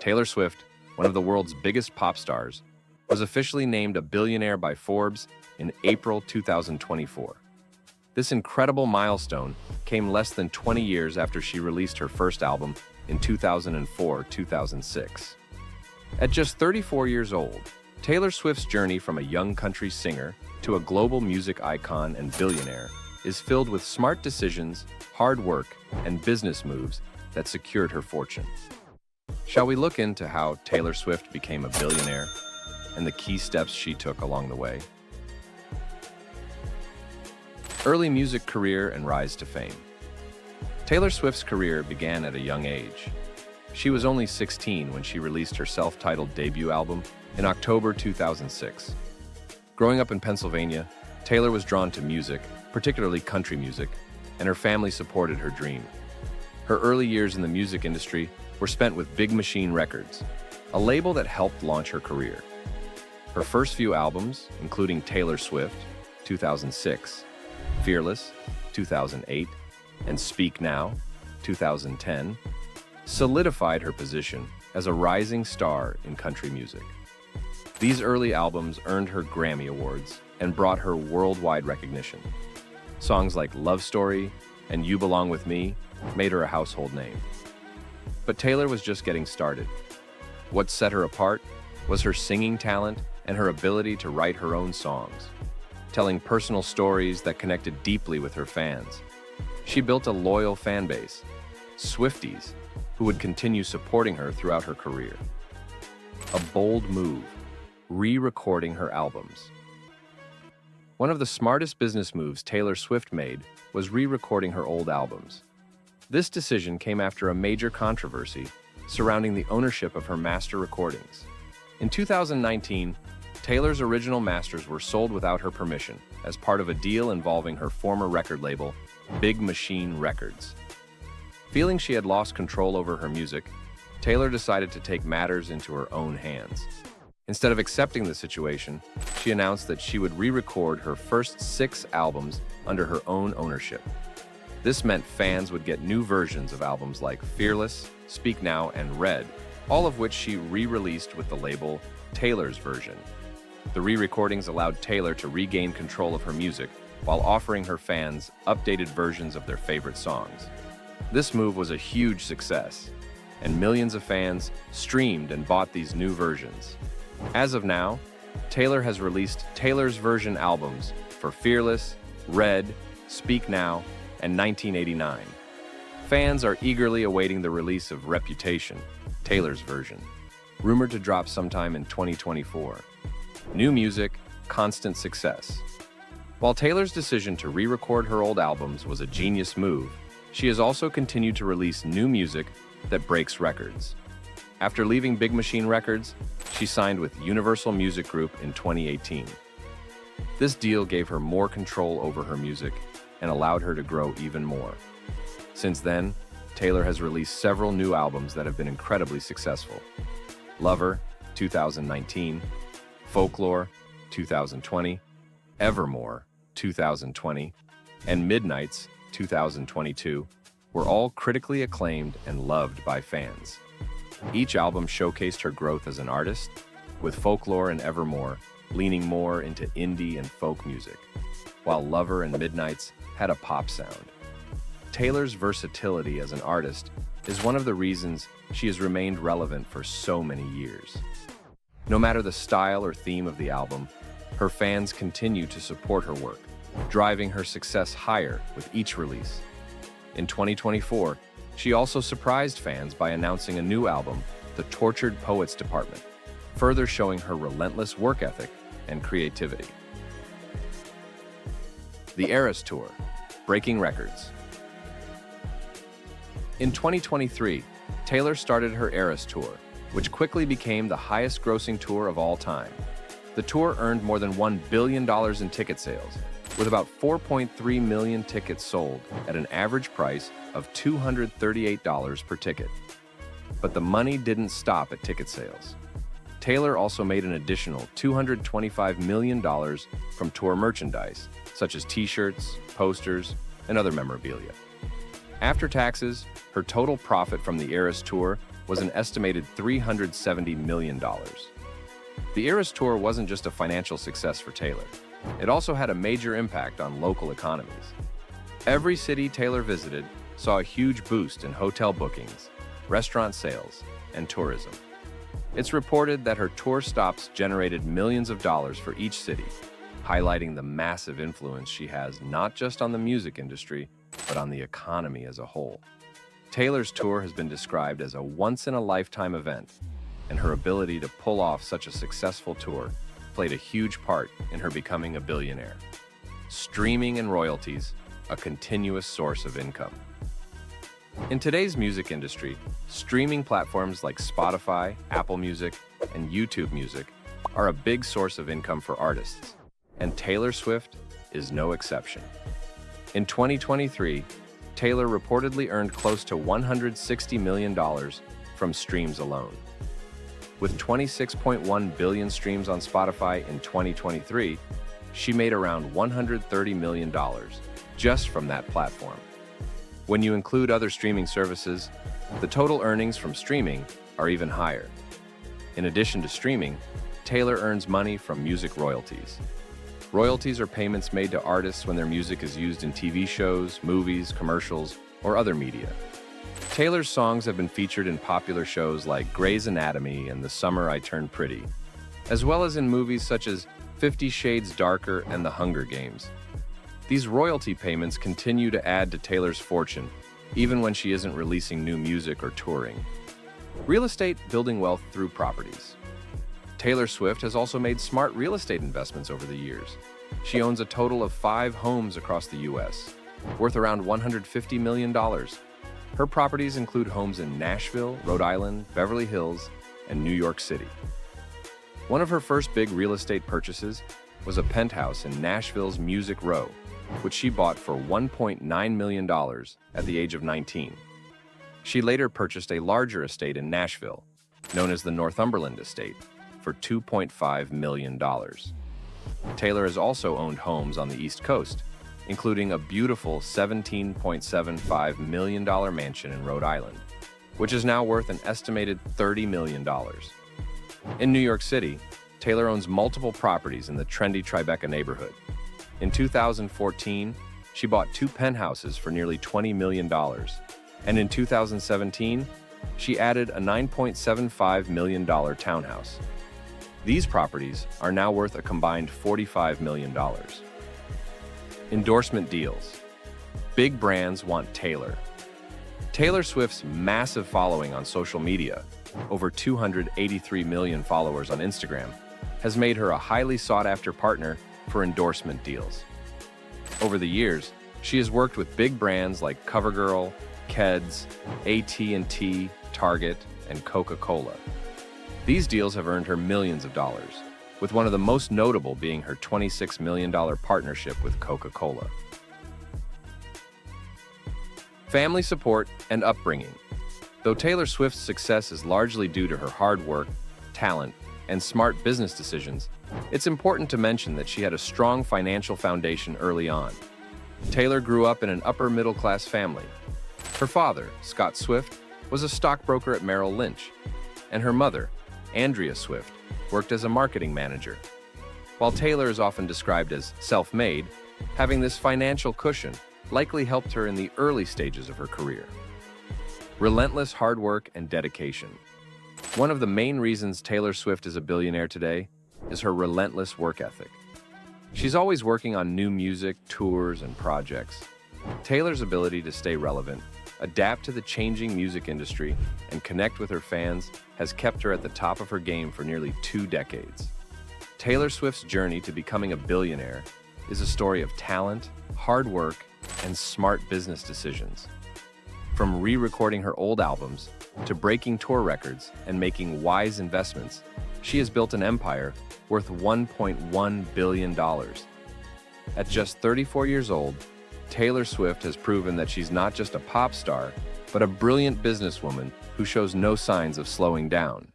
Taylor Swift, one of the world's biggest pop stars, was officially named a billionaire by Forbes in April 2024. This incredible milestone came less than 20 years after she released her first album in 2004-2006. At just 34 years old, Taylor Swift's journey from a young country singer to a global music icon and billionaire is filled with smart decisions, hard work, and business moves that secured her fortune. Shall we look into how Taylor Swift became a billionaire and the key steps she took along the way? Early music career and rise to fame. Taylor Swift's career began at a young age. She was only 16 when she released her self-titled debut album in October 2006. Growing up in Pennsylvania, Taylor was drawn to music, particularly country music, and her family supported her dream. Her early years in the music industry were spent with Big Machine Records, a label that helped launch her career. Her first few albums, including Taylor Swift, 2006, Fearless, 2008, and Speak Now, 2010, solidified her position as a rising star in country music. These early albums earned her Grammy Awards and brought her worldwide recognition. Songs like Love Story and You Belong With Me made her a household name. But Taylor was just getting started. What set her apart was her singing talent and her ability to write her own songs, telling personal stories that connected deeply with her fans. She built a loyal fan base, Swifties, who would continue supporting her throughout her career. A bold move, re-recording her albums. One of the smartest business moves Taylor Swift made was re-recording her old albums. This decision came after a major controversy surrounding the ownership of her master recordings. In 2019, Taylor's original masters were sold without her permission as part of a deal involving her former record label, Big Machine Records. Feeling she had lost control over her music, Taylor decided to take matters into her own hands. Instead of accepting the situation, she announced that she would re-record her first 6 albums under her own ownership. This meant fans would get new versions of albums like Fearless, Speak Now, and Red, all of which she re-released with the label Taylor's Version. The re-recordings allowed Taylor to regain control of her music while offering her fans updated versions of their favorite songs. This move was a huge success, and millions of fans streamed and bought these new versions. As of now, Taylor has released Taylor's Version albums for Fearless, Red, Speak Now, and 1989. Fans are eagerly awaiting the release of Reputation, Taylor's Version, rumored to drop sometime in 2024. New music, constant success. While Taylor's decision to re-record her old albums was a genius move, she has also continued to release new music that breaks records. After leaving Big Machine Records, she signed with Universal Music Group in 2018. This deal gave her more control over her music and allowed her to grow even more. Since then, Taylor has released several new albums that have been incredibly successful. Lover, 2019, Folklore, 2020, Evermore, 2020, and Midnights, 2022, were all critically acclaimed and loved by fans. Each album showcased her growth as an artist, with Folklore and Evermore leaning more into indie and folk music, while Lover and Midnights had a pop sound. Taylor's versatility as an artist is one of the reasons she has remained relevant for so many years. No matter the style or theme of the album, her fans continue to support her work, driving her success higher with each release. In 2024, she also surprised fans by announcing a new album, The Tortured Poets Department, further showing her relentless work ethic and creativity. The Eras Tour, breaking records. In 2023, Taylor started her Eras Tour, which quickly became the highest-grossing tour of all time. The tour earned more than $1 billion in ticket sales, with about 4.3 million tickets sold at an average price of $238 per ticket. But the money didn't stop at ticket sales. Taylor also made an additional $225 million from tour merchandise, such as t-shirts, posters, and other memorabilia. After taxes, her total profit from the Eras Tour was an estimated $370 million. The Eras Tour wasn't just a financial success for Taylor. It also had a major impact on local economies. Every city Taylor visited saw a huge boost in hotel bookings, restaurant sales, and tourism. It's reported that her tour stops generated millions of dollars for each city, highlighting the massive influence she has not just on the music industry, but on the economy as a whole. Taylor's tour has been described as a once-in-a-lifetime event, and her ability to pull off such a successful tour played a huge part in her becoming a billionaire. Streaming and royalties, a continuous source of income. In today's music industry, streaming platforms like Spotify, Apple Music, and YouTube Music are a big source of income for artists, and Taylor Swift is no exception. In 2023, Taylor reportedly earned close to $160 million from streams alone. With 26.1 billion streams on Spotify in 2023, she made around $130 million just from that platform. When you include other streaming services, the total earnings from streaming are even higher. In addition to streaming, Taylor earns money from music royalties. Royalties are payments made to artists when their music is used in TV shows, movies, commercials, or other media. Taylor's songs have been featured in popular shows like Grey's Anatomy and The Summer I Turned Pretty, as well as in movies such as 50 Shades Darker and The Hunger Games. These royalty payments continue to add to Taylor's fortune, even when she isn't releasing new music or touring. Real estate, building wealth through properties. Taylor Swift has also made smart real estate investments over the years. She owns a total of 5 homes across the U.S., worth around $150 million. Her properties include homes in Nashville, Rhode Island, Beverly Hills, and New York City. One of her first big real estate purchases was a penthouse in Nashville's Music Row, which she bought for $1.9 million at the age of 19. She later purchased a larger estate in Nashville, known as the Northumberland Estate, for $2.5 million. Taylor has also owned homes on the East Coast, including a beautiful $17.75 million mansion in Rhode Island, which is now worth an estimated $30 million. In New York City, Taylor owns multiple properties in the trendy Tribeca neighborhood. In 2014, she bought 2 penthouses for nearly $20 million, and in 2017, she added a $9.75 million townhouse. These properties are now worth a combined $45 million. Endorsement deals. Big brands want Taylor. Taylor Swift's massive following on social media, over 283 million followers on Instagram, has made her a highly sought-after partner for endorsement deals. Over the years, she has worked with big brands like CoverGirl, Keds, AT&T, Target, and Coca-Cola. These deals have earned her millions of dollars, with one of the most notable being her $26 million partnership with Coca-Cola. Family support and upbringing. Though Taylor Swift's success is largely due to her hard work, talent, and smart business decisions, it's important to mention that she had a strong financial foundation early on. Taylor grew up in an upper-middle-class family. Her father, Scott Swift, was a stockbroker at Merrill Lynch, and her mother, Andrea Swift, worked as a marketing manager. While Taylor is often described as self-made, having this financial cushion likely helped her in the early stages of her career. Relentless hard work and dedication. One of the main reasons Taylor Swift is a billionaire today is her relentless work ethic. She's always working on new music, tours, and projects. Taylor's ability to stay relevant, adapt to the changing music industry, and connect with her fans has kept her at the top of her game for nearly 2 decades. Taylor Swift's journey to becoming a billionaire is a story of talent, hard work, and smart business decisions. From re-recording her old albums to breaking tour records and making wise investments, she has built an empire worth $1.1 billion. At just 34 years old, Taylor Swift has proven that she's not just a pop star, but a brilliant businesswoman who shows no signs of slowing down.